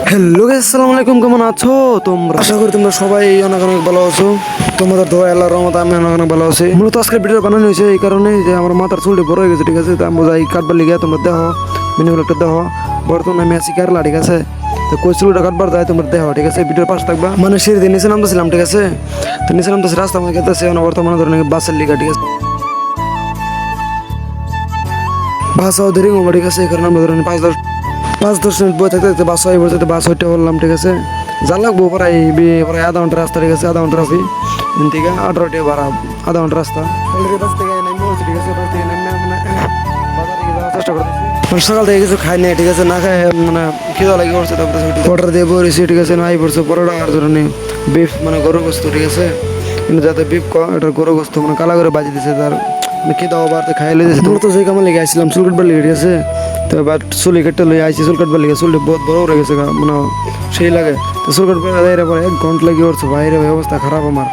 Hello guys, আসসালামু আলাইকুম। কেমন আছো তোমরা? আশা করি তোমরা সবাই অনেক অনেক ভালো আছো। তোমাদের দোয়া আল্লাহর রহমতে আমি অনেক অনেক ভালো আছি। মূলত আজকে ভিডিও বানানো হয়েছে এই কারণে যে আমার মাথার চুলটি বড় হয়ে গেছে, ঠিক আছে? তো আমি যাই কাটবার লিগে, তোমরা দেখো মিনিমাম একটা দেখো। বর্তমানে আমি আছি কেরালা, ঠিক আছে? তো কই চুলটা কাটবার যায় তোমরা দেখো, ঠিক আছে? ভিডিওর পাশে থাকবা। মানে সিঁড়ি দিয়ে নিচে নামতেছিলাম, ঠিক আছে? তো নিচে নামতেছি, রাস্তা মধ্যে গেতেছে বর্তমানে ধরেন বাসের লিগা, ঠিক আছে? বাসাও দেরি হবো, ঠিক আছে? এই কারণে আমরা ধরেন 5-10 মিনিট বই থাকতে থাকতে বাস হয়ে পড়তে বাস হইতে বললাম, ঠিক আছে? যা লাগবো প্রায় আধা ঘন্টা রাস্তা, ঠিক আছে? আধা ঘন্টা রাখি এখান থেকে 18টা ভাড়া, আধা ঘন্টা রাস্তা। অলরেডি বাস থেকে নেমে হচ্ছে, ঠিক আছে? বাস থেকে নেমে মানে বাজারে যাওয়ার চেষ্টা করতেছি। মানে সকাল থেকে কিছু খাই নাই, ঠিক আছে? না খাই মানে খিদা লাগে পড়ছে, তারপরে অর্ডার দিয়ে বলেছি, ঠিক আছে? নাই পড়ছে পরোটা আর ধরেন বিফ মানে গরু গোস্ত, ঠিক আছে? কিন্তু যাতে বিফ এটা গরু গোস্ত মানে কালা করে বাজি দিছে, তার মানে খিদা হবার তো খাই লেগেছে। মূলত সেই কামে লেগে আসছিলাম চুল কাটবার লেগে, ঠিক আছে? তো এবার চুলি কেটে লই আইসি, চুল কাটবার লেগে চুলটি বহুত বড় হয়ে গেছে, মানে সেই লাগে। তো চুল কাটবার পরে 1 ঘন্টা লাগে উঠছে, বাইরে অবস্থা খারাপ আমার।